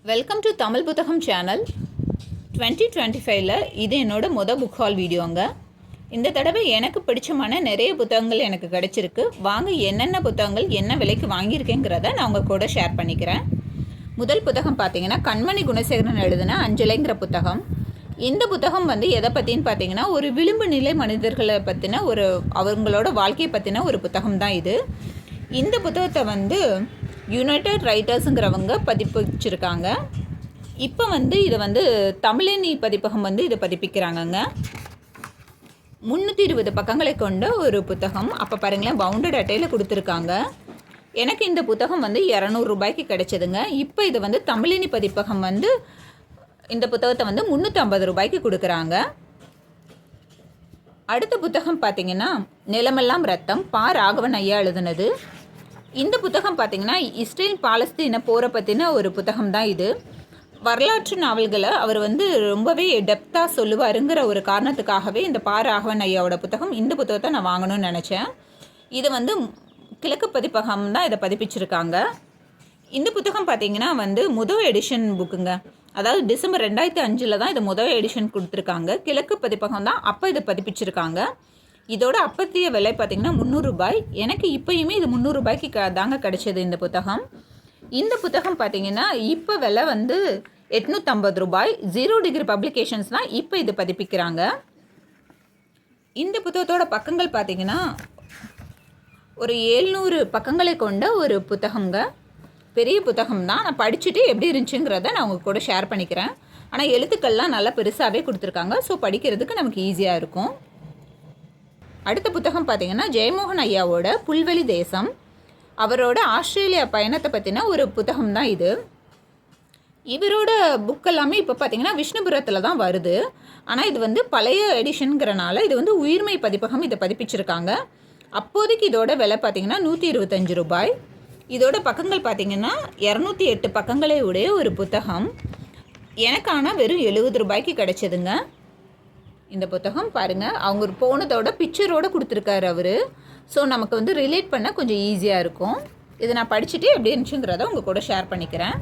Welcome to Tamil புத்தகம் channel. 2025ல் இது என்னோட புக் ஹால் வீடியோங்க. இந்த தடவை எனக்கு பிடிச்சமான நிறைய புத்தகங்கள் எனக்கு கிடச்சிருக்கு. வாங்க என்னென்ன புத்தகங்கள் என்ன விலைக்கு வாங்கியிருக்கேங்கிறத நான் உங்கள் கூட ஷேர் பண்ணிக்கிறேன். முதல் புத்தகம் பார்த்தீங்கன்னா கண்மணி குணசேகரன் எழுதின அஞ்சலைங்கிற புத்தகம். இந்த புத்தகம் எதை பற்றின்னு பார்த்தீங்கன்னா ஒரு விளிம்பு நிலை மனிதர்களை பற்றின அவங்களோட வாழ்க்கையை பற்றின ஒரு புத்தகம் தான் இது. இந்த புத்தகத்தை யுனைடெட் ரைட்டர்ஸுங்கிறவங்க பதிப்பிச்சிருக்காங்க. இப்போ இதை தமிழினி பதிப்பகம் இதை பதிப்பிக்கிறாங்கங்க. 320 பக்கங்களை கொண்ட ஒரு புத்தகம். அப்போ பாருங்களேன், பவுண்டட் அட்டையில் கொடுத்துருக்காங்க. எனக்கு இந்த புத்தகம் 200 ரூபாய்க்கு கிடைச்சதுங்க. இப்போ இது தமிழினி பதிப்பகம் இந்த புத்தகத்தை 350 ரூபாய்க்கு கொடுக்குறாங்க. அடுத்த புத்தகம் பார்த்திங்கன்னா நிலமெல்லாம் ரத்தம், பா. ராகவன் ஐயா எழுதுனது. இந்த புத்தகம் பார்த்திங்கன்னா இஸ்ரேல் பாலஸ்தீன போரை பற்றின ஒரு புத்தகம் தான் இது. வரலாற்று நாவல்களை அவர் ரொம்பவே டெப்த்தாக சொல்லுவாருங்கிற ஒரு காரணத்துக்காகவே இந்த பா. ராகவன் ஐயாவோட புத்தகம், இந்த புத்தகத்தை நான் வாங்கணும்னு நினச்சேன். இது கிழக்கு பதிப்பகம் தான் இதை பதிப்பிச்சிருக்காங்க. இந்த புத்தகம் பார்த்திங்கன்னா முதல் எடிஷன் புக்குங்க. அதாவது டிசம்பர் 2005 தான் இது முதல் எடிஷன் கொடுத்துருக்காங்க. கிழக்கு பதிப்பகம் தான் அப்போ இதை பதிப்பிச்சிருக்காங்க. இதோட அப்பத்திய விலை பார்த்திங்கன்னா 300 ரூபாய். எனக்கு இப்போயுமே இது 300 ரூபாய்க்கு தாங்க கிடைச்சது இந்த புத்தகம். இந்த புத்தகம் பார்த்திங்கன்னா இப்போ விலை 850 ரூபாய். 0 டிகிரி பப்ளிகேஷன்ஸ் தான் இப்போ இது பதிப்பிக்கிறாங்க. இந்த புத்தகத்தோட பக்கங்கள் பார்த்திங்கன்னா ஒரு 700 பக்கங்களை கொண்ட ஒரு புத்தகங்க. பெரிய புத்தகம் தான். நான் படிச்சுட்டு எப்படி இருந்துச்சுங்கிறத நான் உங்கள் கூட ஷேர் பண்ணிக்கிறேன். ஆனால் எழுத்துக்கள்லாம் நல்லா பெருசாகவே கொடுத்துருக்காங்க. ஸோ படிக்கிறதுக்கு நமக்கு ஈஸியாக இருக்கும். அடுத்த புத்தகம் பார்த்திங்கன்னா ஜெயமோகன் ஐயாவோட புல்வெளி தேசம். அவரோட ஆஸ்திரேலியா பயணத்தை பற்றின ஒரு புத்தகம் தான் இது. இவரோட புக் எல்லாமே இப்போ பார்த்திங்கன்னா விஷ்ணுபுரத்தில் தான் வருது. ஆனால் இது பழைய எடிஷனுங்கிறனால இது உயிர்மை பதிப்பகம் இதை பதிப்பிச்சிருக்காங்க. அப்போதைக்கு இதோட விலை பார்த்திங்கன்னா 125 ரூபாய். இதோட பக்கங்கள் பார்த்திங்கன்னா 208 பக்கங்களை உடைய ஒரு புத்தகம். எனக்கு ஆனால் வெறும் 70 ரூபாய்க்கு கிடைச்சதுங்க. இந்த புத்தகம் பாருங்கள், அவங்க போனதோட பிக்சரோடு கொடுத்துருக்காரு அவர். ஸோ நமக்கு ரிலேட் பண்ண கொஞ்சம் ஈஸியாக இருக்கும். இதை நான் படிச்சுட்டு எப்படி இருந்துச்சுங்கிறத உங்கள் கூட ஷேர் பண்ணிக்கிறேன்.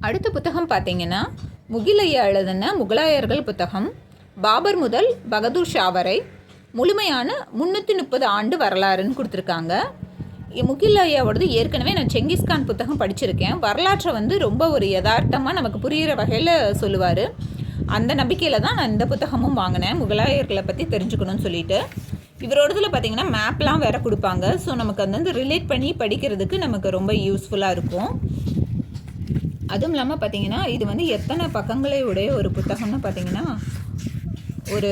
அடுத்த புத்தகம் பார்த்திங்கன்னா முகிலையா எழுதின முகலாயர்கள் புத்தகம். பாபர் முதல் பகதூர் ஷா வரை முழுமையான 330 ஆண்டு வரலாறுன்னு கொடுத்துருக்காங்க. முகில் ஐயாவோடது ஏற்கனவே நான் செங்கிஸ்கான் புத்தகம் படிச்சிருக்கேன். வரலாற்றை ரொம்ப ஒரு யதார்த்தமாக நமக்கு புரிகிற வகையில் சொல்லுவார். அந்த நம்பிக்கையில் தான் நான் இந்த புத்தகமும் வாங்கினேன், முகலாயர்களை பற்றி தெரிஞ்சுக்கணும்னு சொல்லிட்டு. இவரோடதில் பார்த்திங்கன்னா மேப்லாம் வேறு கொடுப்பாங்க. ஸோ நமக்கு ரிலேட் பண்ணி படிக்கிறதுக்கு நமக்கு ரொம்ப யூஸ்ஃபுல்லாக இருக்கும். அதுவும் இல்லாமல் பார்த்திங்கன்னா இது எத்தனை பக்கங்களை உடைய ஒரு புத்தகம்னு பார்த்திங்கன்னா ஒரு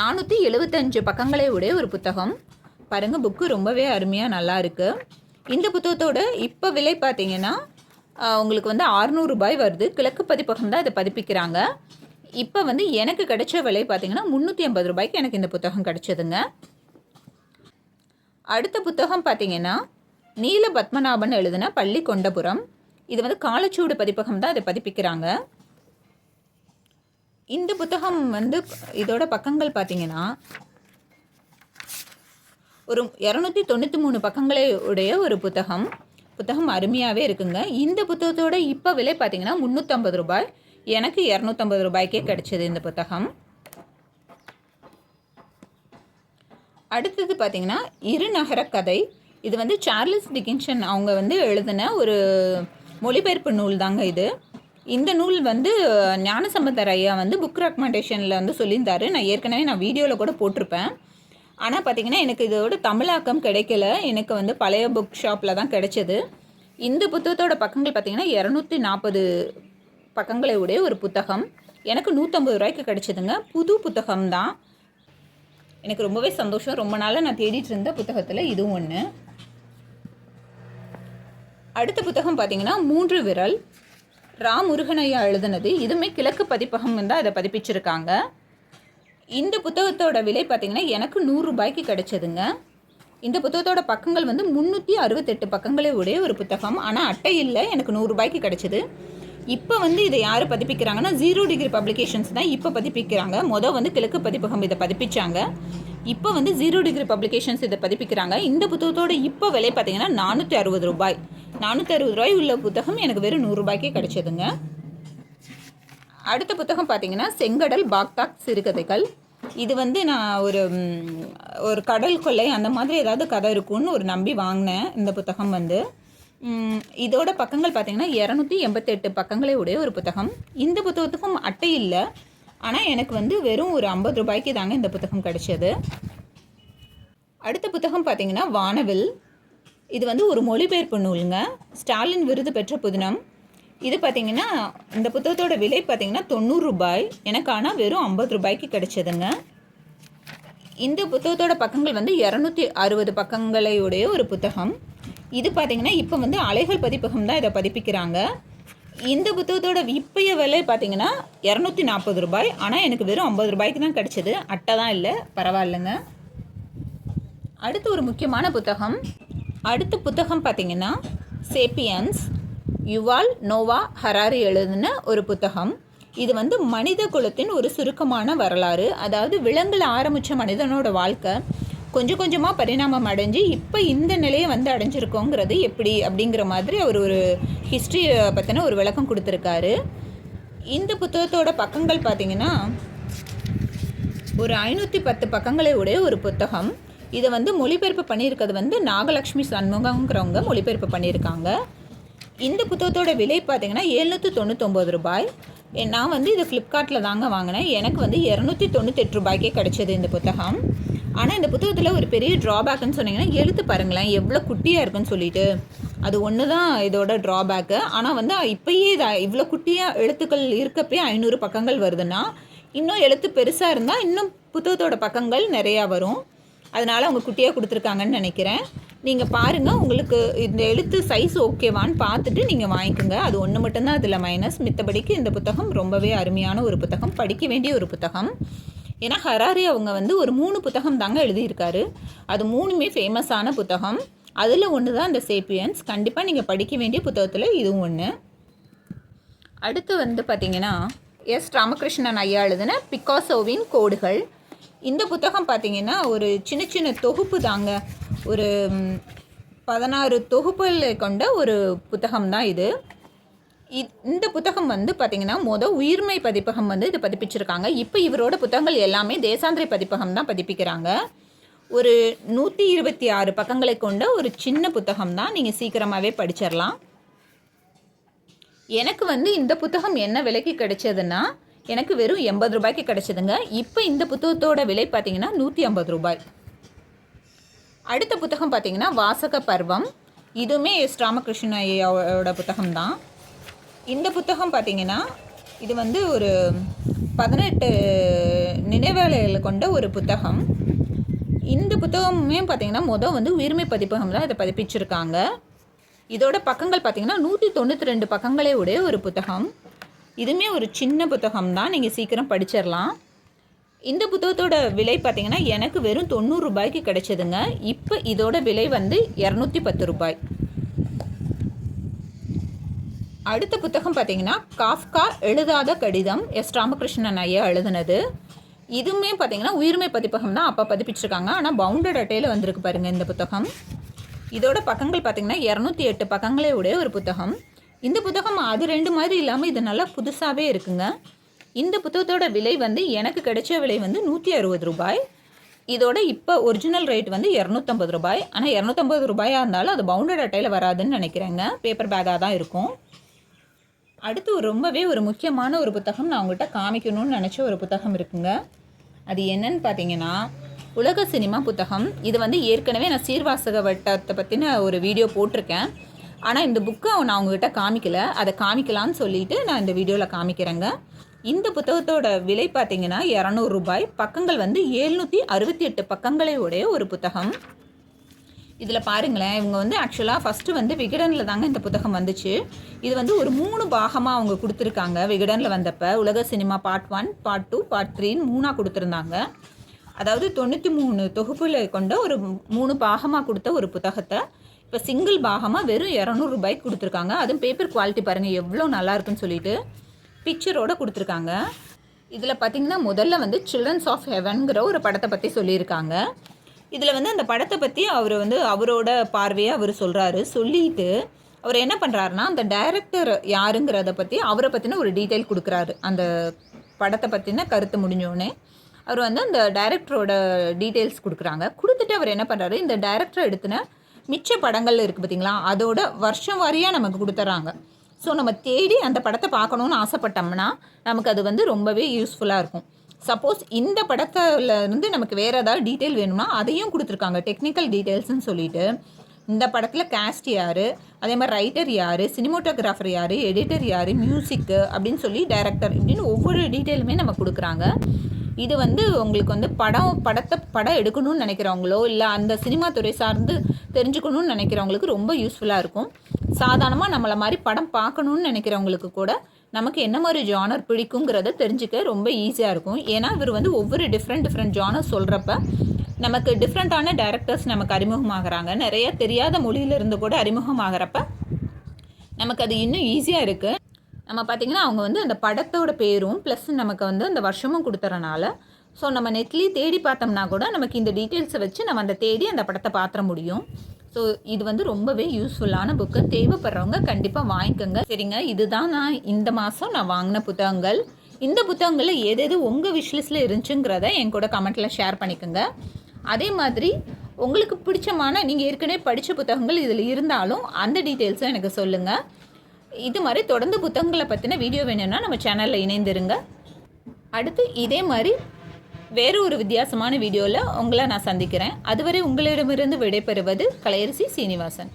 475 பக்கங்களை உடைய ஒரு புத்தகம். பாருங்கள், புக்கு ரொம்பவே அருமையாக நல்லா இருக்குது. இந்த புத்தகத்தோட இப்போ விலை பார்த்திங்கன்னா உங்களுக்கு 600 ரூபாய் வருது. கிழக்கு பதிப்பகம் தான் இதை பதிப்பிக்கிறாங்க. இப்போ எனக்கு கிடைச்ச விலை பார்த்திங்கன்னா 350 ரூபாய்க்கு எனக்கு இந்த புத்தகம் கிடைச்சதுங்க. அடுத்த புத்தகம் பார்த்திங்கன்னா நீல பத்மநாபன் எழுதின பள்ளி கொண்டபுரம். இது காலச்சூடு பதிப்பகம் தான் இதை பதிப்பிக்கிறாங்க. இந்த புத்தகம் இதோட பக்கங்கள் பார்த்திங்கன்னா ஒரு 293 பக்கங்களை உடைய ஒரு புத்தகம் அருமையாகவே இருக்குங்க. இந்த புத்தகத்தோட இப்போ விலை பார்த்திங்கன்னா 350 ரூபாய். எனக்கு 250 ரூபாய்க்கே கிடைச்சது இந்த புத்தகம். அடுத்தது பார்த்திங்கன்னா இருநகர கதை. இது சார்லஸ் டிக்கின்சன் அவங்க எழுதின ஒரு மொழிபெயர்ப்பு நூல் தாங்க இது. இந்த நூல் ஞானசம்பந்தர் ஐயா புக் ரெக்கமெண்டேஷனில் சொல்லியிருந்தார். நான் ஏற்கனவே வீடியோவில் கூட போட்டிருப்பேன். ஆனால் பார்த்திங்கன்னா எனக்கு இதோட தமிழாக்கம் கிடைக்கல. எனக்கு பழைய புக் ஷாப்பில் தான் கிடைச்சது. இந்த புத்தகத்தோட பக்கங்கள் பார்த்திங்கன்னா 240 பக்கங்களை உடைய ஒரு புத்தகம். எனக்கு 150 ரூபாய்க்கு கிடைச்சதுங்க. புது புத்தகம் தான். எனக்கு ரொம்பவே சந்தோஷம். ரொம்ப நாளாக நான் தேடிட்டு இருந்த புத்தகத்தில் இதுவும் ஒன்று. அடுத்த புத்தகம் பார்த்திங்கன்னா 3 விரல், ராமுருகனையா எழுதுனது. இதுவுமே கிழக்கு பதிப்பகம் தான் அதை பதிப்பிச்சிருக்காங்க. இந்த புத்தகத்தோட விலை பார்த்திங்கன்னா எனக்கு 100 ரூபாய்க்கு கிடைச்சதுங்க. இந்த புத்தகத்தோட பக்கங்கள் 368 பக்கங்களே உடைய ஒரு புத்தகம். ஆனால் அட்டை இல்லை. எனக்கு 100 ரூபாய்க்கு கிடைச்சது. இப்போ இதை யார் பதிப்பிக்கிறாங்கன்னா 0 டிகிரி பப்ளிகேஷன்ஸ் தான் இப்போ பதிப்பிக்கிறாங்க. கிழக்கு பதிப்பகம் இதை பதிப்பிச்சாங்க. இப்போ வந்து 0 டிகிரி பப்ளிகேஷன்ஸ் இதை பதிப்பிக்கிறாங்க. இந்த புத்தகத்தோட இப்போ விலை பார்த்தீங்கன்னா 460 ரூபாய். 460 ரூபாய் உள்ள புத்தகம் எனக்கு வெறும் 100 ரூபாய்க்கே கிடைச்சதுங்க. அடுத்த புத்தகம் பார்த்தீங்கன்னா செங்கடல் பாக்தாக் சிறுகதைகள். இது வந்து நான் ஒரு கடல் கொள்ளை அந்த மாதிரி ஏதாவது கதை இருக்குன்னு ஒரு நம்பி வாங்கினேன். இந்த புத்தகம் வந்து இதோட பக்கங்கள் பார்த்தீங்கன்னா 288 பக்கங்களே உடைய ஒரு புத்தகம். இந்த புத்தகத்துக்கும் அட்டை இல்லை, ஆனால் எனக்கு வந்து வெறும் ஒரு 50 ரூபாய்க்கு தாங்க இந்த புத்தகம் கிடைச்சது. அடுத்த புத்தகம் பார்த்தீங்கன்னா வானவில். இது வந்து ஒரு மொழிபெயர்ப்பு நூலுங்க. ஸ்டாலின் விருது பெற்ற புதினம். இது பார்த்தீங்கன்னா இந்த புத்தகத்தோட விலை பார்த்தீங்கன்னா 90 ரூபாய். எனக்கு ஆனால் வெறும் 50 ரூபாய்க்கு கிடைச்சதுங்க. இந்த புத்தகத்தோட பக்கங்கள் வந்து 260 பக்கங்களை உடைய ஒரு புத்தகம். இது பார்த்தீங்கன்னா இப்போ வந்து அலைகள் பதிப்பகம் தான் இதை பதிப்பிக்கிறாங்க. இந்த புத்தகத்தோட இப்பைய விலை பார்த்தீங்கன்னா 240 ரூபாய். ஆனால் எனக்கு வெறும் 50 ரூபாய்க்கு தான் கிடைச்சது. அட்டை தான் இல்லை, பரவாயில்லைங்க. அடுத்து ஒரு முக்கியமான புத்தகம். அடுத்த புத்தகம் பார்த்தீங்கன்னா சேப்பியன்ஸ், யுவால் நோவா ஹராரி எழுதின ஒரு புத்தகம். இது வந்து மனித குலத்தின் ஒரு சுருக்கமான வரலாறு. அதாவது விலங்குல ஆரம்பித்த மனிதனோட வாழ்க்கை கொஞ்சம் கொஞ்சமாக பரிணாமம் அடைஞ்சு இப்போ இந்த நிலையை வந்து அடைஞ்சிருக்கோங்கிறது எப்படி அப்படிங்கிற மாதிரி அவர் ஒரு ஹிஸ்ட்ரியை பற்றின ஒரு விளக்கம் கொடுத்துருக்காரு. இந்த புத்தகத்தோட பக்கங்கள் பார்த்திங்கன்னா ஒரு 510 பக்கங்களை உடைய ஒரு புத்தகம். இதை வந்து மொழிபெயர்ப்பு பண்ணியிருக்கிறது வந்து நாகலட்சுமி சண்முகங்கிறவங்க மொழிபெயர்ப்பு பண்ணியிருக்காங்க. இந்த புத்தகத்தோட விலை பார்த்திங்கன்னா 799 ரூபாய். நான் வந்து இதை ஃப்ளிப்கார்ட்டில் தாங்க வாங்கினேன். எனக்கு வந்து 298 ரூபாய்க்கே கிடைச்சது இந்த புத்தகம். ஆனால் இந்த புத்தகத்தில் ஒரு பெரிய ட்ராபேக்குன்னு சொன்னீங்கன்னா எழுத்து பாருங்களேன் எவ்வளோ குட்டியாக இருக்குன்னு சொல்லிட்டு. அது ஒன்று தான் இதோட ட்ராபேக்கு. ஆனால் வந்து இப்போயே இவ்வளோ குட்டியாக எழுத்துக்கள் இருக்கப்பே 500 பக்கங்கள் வருதுன்னா, இன்னும் எழுத்து பெருசாக இருந்தால் இன்னும் புத்தகத்தோட பக்கங்கள் நிறையா வரும். அதனால் அவங்க குட்டியாக கொடுத்துருக்காங்கன்னு நினைக்கிறேன். நீங்கள் பாருங்கள், உங்களுக்கு இந்த எழுத்து சைஸ் ஓகேவான்னு பார்த்துட்டு நீங்கள் வாங்கிக்கோங்க. அது ஒன்று மட்டும்தான் அதில் மைனஸ். மித்தபடிக்கு இந்த புத்தகம் ரொம்பவே அருமையான ஒரு புத்தகம், படிக்க வேண்டிய ஒரு புத்தகம். ஏன்னா ஹராரி அவங்க வந்து ஒரு 3 புத்தகம் தாங்க எழுதியிருக்காரு. அது 3மே ஃபேமஸான புத்தகம். அதில் ஒன்று தான் இந்த சேப்பியன்ஸ். கண்டிப்பாக நீங்கள் படிக்க வேண்டிய புத்தகத்தில் இதுவும் ஒன்று. அடுத்து வந்து பார்த்திங்கன்னா எஸ் ராமகிருஷ்ணன் ஐயா எழுதின பிக்காசோவின் கோடுகள். இந்த புத்தகம் பார்த்திங்கன்னா ஒரு சின்ன சின்ன தொகுப்பு தாங்க. ஒரு 16 தொகுப்புகளை கொண்ட ஒரு புத்தகம் தான் இது. இந்த புத்தகம் வந்து பார்த்திங்கன்னா உயிர்மை பதிப்பகம் வந்து இதை பதிப்பிச்சிருக்காங்க. இப்போ இவரோட புத்தகங்கள் எல்லாமே தேசாந்திரி பதிப்பகம் தான் பதிப்பிக்கிறாங்க. ஒரு 126 பக்கங்களை கொண்ட ஒரு சின்ன புத்தகம் தான். நீங்கள் சீக்கிரமாகவே படிச்சிடலாம். எனக்கு வந்து இந்த புத்தகம் என்ன விலைக்கு கிடைச்சதுன்னா, எனக்கு வெறும் 80 ரூபாய்க்கு கிடைச்சதுங்க. இப்போ இந்த புத்தகத்தோட விலை பார்த்திங்கன்னா 150 ரூபாய். அடுத்த புத்தகம் பார்த்திங்கன்னா வாசக பர்வம். இதுவுமே எஸ் ராமகிருஷ்ணன் ஐயாவோட புத்தகம் தான். இந்த புத்தகம் பார்த்திங்கன்னா இது வந்து ஒரு 18 நினைவேலைகளை கொண்ட ஒரு புத்தகம். இந்த புத்தகமே பார்த்திங்கன்னா வந்து உயிர்மை பதிப்பகம் தான் இதை பதிப்பிச்சிருக்காங்க. இதோட பக்கங்கள் பார்த்திங்கன்னா 192 பக்கங்களே உடைய ஒரு புத்தகம். இதுவுமே ஒரு சின்ன புத்தகம் தான், நீங்கள் சீக்கிரம் படிச்சிடலாம். இந்த புத்தகத்தோட விலை பார்த்திங்கன்னா எனக்கு வெறும் 90 ரூபாய்க்கு கிடைச்சதுங்க. இப்போ இதோட விலை வந்து 210 ரூபாய். அடுத்த புத்தகம் பார்த்திங்கன்னா காஃப்கா எழுதாத கடிதம், எஸ் ராமகிருஷ்ணன் ஐயா எழுதுனது. இதுவுமே பார்த்திங்கன்னா உயிர்மை பதிப்பகம் தான் அப்போ பதிப்பிச்சிருக்காங்க. ஆனால் பவுண்டட் அட்டையில் வந்திருக்கு பாருங்கள் இந்த புத்தகம். இதோட பக்கங்கள் பார்த்திங்கன்னா 208 பக்கங்களே உடைய ஒரு புத்தகம். இந்த புத்தகம் அது 2 மாதிரி இல்லாமல் இது நல்லா புதுசாகவே இருக்குங்க. இந்த புத்தகத்தோட விலை வந்து எனக்கு கிடைச்ச விலை வந்து 160 ரூபாய். இதோட இப்போ ஒரிஜினல் ரேட் வந்து 250 ரூபாய். ஆனால் 250 ரூபாயாக இருந்தாலும் அது பவுண்டட் அட்டையில் வராதுன்னு நினைக்கிறேங்க. பேப்பர் பேக்காக தான் இருக்கும். அடுத்து ரொம்பவே ஒரு முக்கியமான ஒரு புத்தகம் நான் உங்கள்கிட்ட காமிக்கணும்னு நினச்ச ஒரு புத்தகம் இருக்குங்க. அது என்னன்னு பார்த்தீங்கன்னா உலக சினிமா புத்தகம். இது வந்து ஏற்கனவே நான் சீர்வாசக வட்டத்தை பற்றின ஒரு வீடியோ போட்டிருக்கேன். ஆனால் இந்த புக்கை நான் உங்கள்கிட்ட காமிக்கலை. அதை காமிக்கலான்னு சொல்லிவிட்டு நான் இந்த வீடியோவில் காமிக்கிறேங்க. இந்த புத்தகத்தோட விலை பார்த்திங்கன்னா 200 ரூபாய். பக்கங்கள் வந்து 768 பக்கங்களை உடைய ஒரு புத்தகம். இதில் பாருங்களேன், இவங்க வந்து ஆக்சுவலாக ஃபஸ்ட்டு வந்து விகடனில் தாங்க இந்த புத்தகம் வந்துச்சு. இது வந்து ஒரு 3 பாகமாக அவங்க கொடுத்துருக்காங்க. விகடனில் வந்தப்போ உலக சினிமா பார்ட் 1, பார்ட் 2, பார்ட் 3ன்னு 3ஆக கொடுத்துருந்தாங்க. அதாவது 93 தொகுப்புகளை கொண்ட ஒரு 3 பாகமாக கொடுத்த ஒரு புத்தகத்தை இப்போ சிங்கிள் பாகமாக வெறும் 200 ரூபாய்க்கு கொடுத்துருக்காங்க. அதுவும் பேப்பர் குவாலிட்டி பாருங்கள் எவ்வளோ நல்லா இருக்குன்னு சொல்லிட்டு பிக்சரோடு கொடுத்துருக்காங்க. இதில் பார்த்திங்கன்னா முதல்ல வந்து சில்ட்ரன்ஸ் ஆஃப் ஹெவன்கிற ஒரு படத்தை பற்றி சொல்லியிருக்காங்க. இதில் வந்து அந்த படத்தை பற்றி அவர் வந்து அவரோட பார்வையை அவர் சொல்கிறாரு. சொல்லிட்டு அவர் என்ன பண்ணுறாருனா அந்த டைரக்டர் யாருங்கிறத பற்றி அவரை பற்றின ஒரு டீட்டெயில் கொடுக்குறாரு. அந்த படத்தை பற்றின கருத்து முடிஞ்சோடனே அவர் வந்து அந்த டைரக்டரோட டீட்டெயில்ஸ் கொடுக்குறாங்க. கொடுத்துட்டு அவர் என்ன பண்ணுறாரு, இந்த டைரக்டர் எடுத்துன மிச்ச படங்கள் இருக்குது பார்த்திங்களா, அதோட வருஷம் வாரியாக நமக்கு கொடுத்துட்றாங்க. ஸோ நம்ம தேடி அந்த படத்தை பார்க்கணுன்னு ஆசைப்பட்டோம்னா நமக்கு அது வந்து ரொம்பவே யூஸ்ஃபுல்லாக இருக்கும். சப்போஸ் இந்த படத்தில் இருந்து நமக்கு வேறு ஏதாவது டீட்டெயில் வேணும்னா அதையும் கொடுத்துருக்காங்க. டெக்னிக்கல் டீட்டெயில்ஸ்னு சொல்லிட்டு இந்த படத்தில் கேஸ்ட் யார், அதே மாதிரி ரைட்டர் யார், சினிமோட்டோகிராஃபர் யார், எடிட்டர் யார், மியூசிக்கு அப்படின்னு சொல்லி டைரக்டர் இப்படின்னு ஒவ்வொரு டீட்டெயிலுமே நம்ம கொடுக்குறாங்க. இது வந்து உங்களுக்கு வந்து படம் எடுக்கணும்னு நினைக்கிறவங்களோ இல்லை அந்த சினிமா துறை சார்ந்து தெரிஞ்சுக்கணும்னு நினைக்கிறவங்களுக்கு ரொம்ப யூஸ்ஃபுல்லாக இருக்கும். சாதாரணமாக நம்மளை மாதிரி படம் பார்க்கணுன்னு நினைக்கிறவங்களுக்கு கூட நமக்கு என்ன மாதிரி ஜானர் பிடிக்குங்கிறத தெரிஞ்சுக்க ரொம்ப ஈஸியாக இருக்கும். ஏன்னா இவர் வந்து ஒவ்வொரு டிஃப்ரெண்ட் ஜானர் சொல்கிறப்ப நமக்கு டிஃப்ரெண்ட்டான டைரக்டர்ஸ் நமக்கு அறிமுகமாகறாங்க. நிறைய தெரியாத மொழியிலிருந்து கூட அறிமுகமாகறப்ப நமக்கு அது இன்னும் ஈஸியாக இருக்குது. நம்ம பார்த்திங்கன்னா அவங்க வந்து அந்த படத்தோட பேரும் ப்ளஸ் நமக்கு வந்து அந்த வருஷமும் கொடுத்துறனால ஸோ நம்ம நெட்லேயே தேடி பார்த்தோம்னா கூட நமக்கு இந்த டீட்டெயில்ஸை வச்சு நம்ம அந்த தேடி அந்த படத்தை பார்த்துட முடியும். ஸோ இது வந்து ரொம்பவே யூஸ்ஃபுல்லான புக்கு. தேவைப்படுறவங்க கண்டிப்பாக வாங்கிக்கோங்க. சரிங்க, இதுதான் நான் இந்த மாதம் நான் வாங்கின புத்தகங்கள். இந்த புத்தகங்களில் எது உங்கள் விஷ்லிஸ்ட்டில் இருந்துச்சுங்கிறத என் கூட கமெண்ட்டில் ஷேர் பண்ணிக்கோங்க. அதே மாதிரி உங்களுக்கு பிடிச்சமான நீங்கள் ஏற்கனவே படித்த புத்தகங்கள் இதில் இருந்தாலும் அந்த டீட்டெயில்ஸும் எனக்கு சொல்லுங்கள். இது மாதிரி தொடர்ந்து புத்தகங்களை பற்றின வீடியோ வேணும்னா நம்ம சேனலில் இணைந்திருங்க. அடுத்து இதே மாதிரி வேறு ஒரு வித்தியாசமான வீடியோவில் உங்களை நான் சந்திக்கிறேன். அதுவரை உங்களிடமிருந்து விடைபெறுவது கலையரசி சீனிவாசன்.